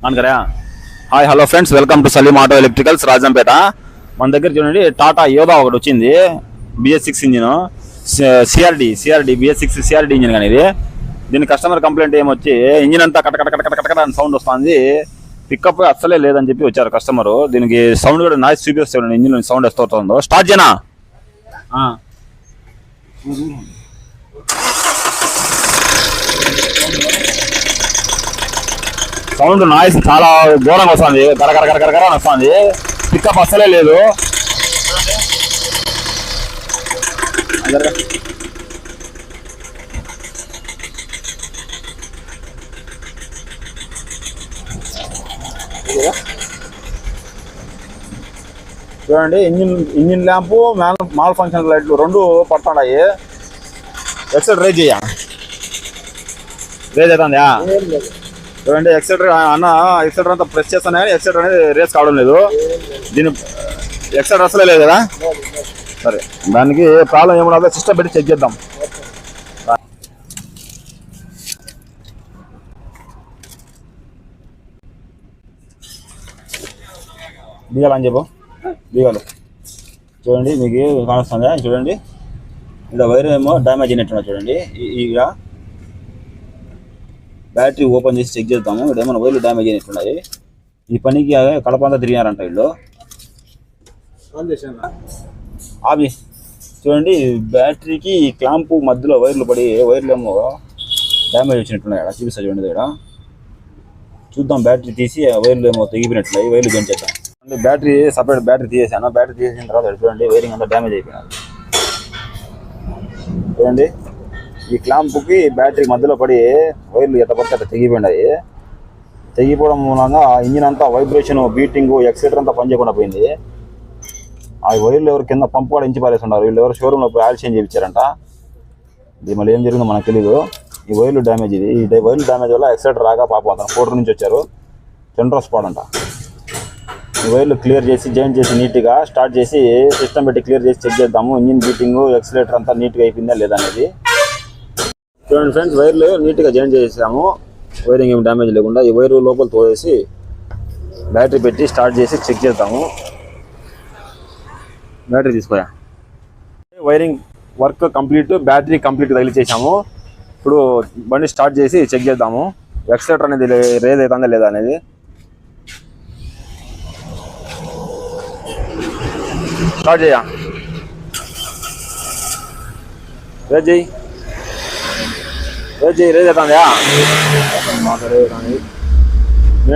అనకరా hi hello friends, welcome to Saleem auto electricals Rajampet. మన దగ్గర చూడండి టాటా యోదా ఒకటి వచ్చింది, BS6 engine, CRD BS6 CRD engine. కానీ ఇది దీని కస్టమర్ కంప్లైంట్ ఏమొచ్చి ఇంజిన్ అంతా కటకట అని సౌండ్ వస్తుంది, పికప్ అస్సలే లేదని చెప్పి వచ్చారు కస్టమర్. దీనికి సౌండ్ కూడా నాయిస్ చూపిస్తాడు, ఇంజిన్ సౌండ్ వస్తుందో. స్టార్ట్ చేయనా? సౌండ్ నాయిస్ చాలా ఘోరంగా వస్తుంది, కరకర అని వస్తుంది, పికప్ అస్సలే లేదు. చూడండి ఇంజిన్ ల్యాంపు మాల్ ఫంక్షన్ లైట్లు రెండు పడుతున్నాయి. ఎక్సెల్ రేజ్ అవుతుందా? చూడండి ఎక్సెటర్ ఎక్సెటర్ అంతా ప్రెస్ చేస్తాను కానీ ఎక్సెటర్ అనేది రేస్ కావడం లేదు. దీని ఎక్సెటర్ అసలే లేదు కదా. సరే, దానికి ప్రాబ్లం ఏమన్నా సిస్టమ్ పెట్టి చెక్ చేద్దాం. దిగాలని చెప్పు, దిగాలి. చూడండి మీకు కానొస్తుందా? చూడండి ఇలా వైర్ ఏమో డ్యామేజ్ అయినట్టున్నా. చూడండి ఇక బ్యాటరీ ఓపెన్ చేసి చెక్ చేద్దాము. ఇక్కడ ఏమైనా వైర్లు డ్యామేజ్ అయినట్టున్నాయి. ఈ పనికి కడప అంతా తిరిగారంట వీళ్ళు. అవి చూడండి బ్యాటరీకి క్లాంపు మధ్యలో వైర్లు పడి వైర్లు ఏమో డ్యామేజ్ వచ్చినట్టున్నాయి. అక్కడ చూపిస్తా చూడండి. ఇక్కడ చూద్దాం, బ్యాటరీ తీసి వైర్లు ఏమో తెగిపోయినట్లున్నాయి, వైర్లు జాయిన్ చేద్దాం. బ్యాటరీ సపరేట్ బ్యాటరీ తీసేసాను. బ్యాటరీ తీసేసిన తర్వాత చూడండి వైరింగ్ అంతా డ్యామేజ్ అయిపోయినారు. చూడండి ఈ క్లాంపుకి బ్యాటరీ మధ్యలో పడి వైర్లు ఎట్ట పడితే అట్లా తెగిపోయినాయి. తెగిపోవడం మూలంగా ఇంజిన్ అంతా వైబ్రేషన్, బీటింగ్, ఎక్సెటర్ అంతా పనిచేయకుండా పోయింది. ఆ వైర్లు ఎవరు కింద పంపు కూడా ఇంచి పారేస్తున్నారు. వీళ్ళు ఎవరు షోరూంలో ఆయిల్ చేంజ్ చేయించారంట. ఇది మళ్ళీ ఏం జరిగిందో మనకు తెలీదు. ఈ వైర్లు డ్యామేజ్, ఈ వైర్లు డ్యామేజ్ వల్ల ఎక్సెటర్ రాగా పాపం అతను కోటర్ నుంచి వచ్చారు, సెంటర్ స్పాట్ అంట. ఈ వైర్లు క్లియర్ చేసి జాయిన్ చేసి నీట్గా స్టార్ట్ చేసి సిస్టమ్ పెట్టి క్లియర్ చేసి చెక్ చేద్దాము. ఇంజిన్ బీటింగ్, ఎక్సలేటర్ అంతా నీట్గా అయిపోయిందా లేదా అనేది. చూడండి ఫ్రెండ్స్, వైర్లు నీట్గా జాయిన్ చేసాము, వైరింగ్ ఏమి డ్యామేజ్ లేకుండా. ఈ వైరు లోపల తోసేసి బ్యాటరీ పెట్టి స్టార్ట్ చేసి చెక్ చేద్దాము. బ్యాటరీ తీసుకోయా. Wiring work complete, battery complete తగిలించేసాము. ఇప్పుడు బండి స్టార్ట్ చేసి చెక్ చేద్దాము, ఎక్సలేటర్ అనేది రేజ్ అవుతుందా లేదా అనేది. స్టార్ట్ చేయా, రేజ్ చేయి, రేజ్ అవుతుందా? రేజ్ అవుతుంది.